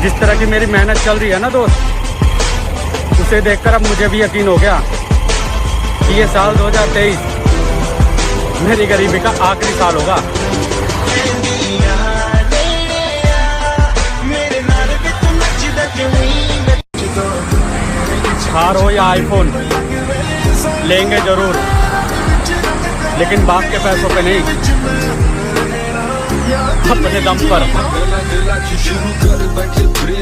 जिस तरह की मेरी मेहनत चल रही है ना दोस्त, उसे देखकर अब मुझे भी यकीन हो गया कि ये साल 2023 मेरी गरीबी का आखिरी साल होगा। कार हो या आईफोन लेंगे जरूर, लेकिन बाप के पैसों पे नहीं, अपने दम पर।